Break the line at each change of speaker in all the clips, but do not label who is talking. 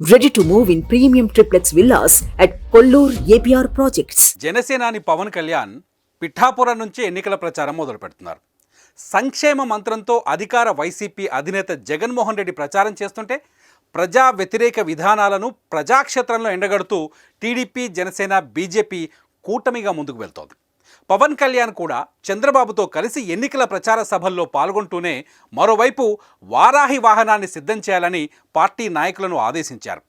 Ready to move in premium triplex villas at Kollur APR Projects.
జనసేనాని పవన్ కళ్యాణ్ పిఠాపురం నుంచి ఎన్నికల ప్రచారం మొదలు పెడుతున్నారు. సంక్షేమ మంత్రంతో అధికార వైసీపీ అధినేత జగన్మోహన్ రెడ్డి ప్రచారం చేస్తుంటే ప్రజా వ్యతిరేక విధానాలను ప్రజాక్షేత్రంలో ఎండగడుతూ టీడీపీ, జనసేన, బీజేపీ కూటమిగా ముందుకు వెళ్తోంది. పవన్ కళ్యాణ్ కూడా చంద్రబాబుతో కలిసి ఎన్నికల ప్రచార సభల్లో పాల్గొంటూనే మరోవైపు వారాహి వాహనాన్ని సిద్ధం చేయాలని పార్టీ నాయకులను ఆదేశించారు.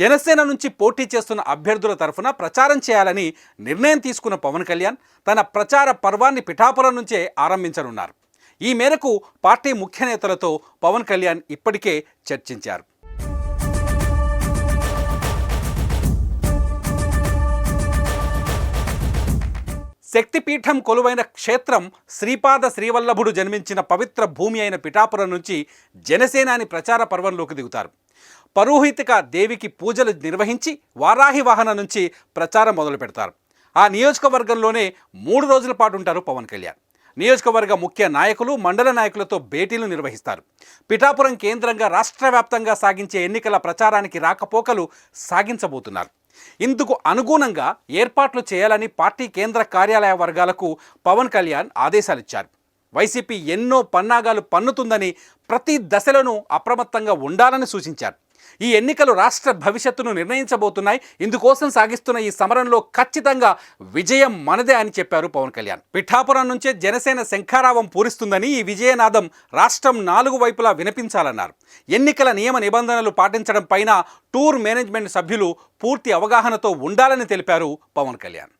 జనసేన నుంచి పోటీ చేస్తున్న అభ్యర్థుల తరఫున ప్రచారం చేయాలని నిర్ణయం తీసుకున్న పవన్ కళ్యాణ్ తన ప్రచార పర్వాన్ని పిఠాపురం నుంచే ఆరంభించనున్నారు. ఈ మేరకు పార్టీ ముఖ్య నేతలతో పవన్ కళ్యాణ్ ఇప్పటికే చర్చించారు. శక్తిపీఠం కొలువైన క్షేత్రం శ్రీపాద శ్రీవల్లభుడు జన్మించిన పవిత్ర భూమి అయిన పిఠాపురం నుంచి జనసేనాని ప్రచార పర్వంలోకి దిగుతారు. పౌరోహితిక దేవికి పూజలు నిర్వహించి వారాహి వాహనం నుంచి ప్రచారం మొదలు పెడతారు. ఆ నియోజకవర్గంలోనే 3 రోజుల పాటు ఉంటారు పవన్ కళ్యాణ్. నియోజకవర్గ ముఖ్య నాయకులు, మండల నాయకులతో భేటీలు నిర్వహిస్తారు. పిఠాపురం కేంద్రంగా రాష్ట్ర వ్యాప్తంగా సాగించే ఎన్నికల ప్రచారానికి రాకపోకలు సాగించబోతున్నారు. ఇందుకు అనుగుణంగా ఏర్పాట్లు చేయాలని పార్టీ కేంద్ర కార్యాలయ వర్గాలకు పవన్ కళ్యాణ్ ఆదేశాలిచ్చారు. వైసీపీ ఎన్నో పన్నాగాలు పన్నుతుందని ప్రతి దశలోనూ అప్రమత్తంగా ఉండాలని సూచించారు. ఈ ఎన్నికలు రాష్ట్ర భవిష్యత్తును నిర్ణయించబోతున్నాయి. ఇందుకోసం సాగిస్తున్న ఈ సమరంలో ఖచ్చితంగా విజయం మనదే అని చెప్పారు పవన్ కళ్యాణ్. పిఠాపురం నుంచే జనసేన శంఖారావం పూరిస్తుందని, ఈ విజయనాదం రాష్ట్రం 4 వైపులా వినిపించాలన్నారు. ఎన్నికల నియమ నిబంధనలు పాటించడం పైన టూర్ మేనేజ్మెంట్ సభ్యులు పూర్తి అవగాహనతో ఉండాలని తెలిపారు పవన్ కళ్యాణ్.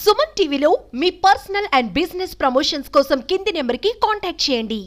సుమన్ టీవీలో మీ పర్సనల్ అండ్ బిజినెస్ ప్రమోషన్స్ కోసం కింది నెంబర్కి కాంటాక్ట్ చేయండి.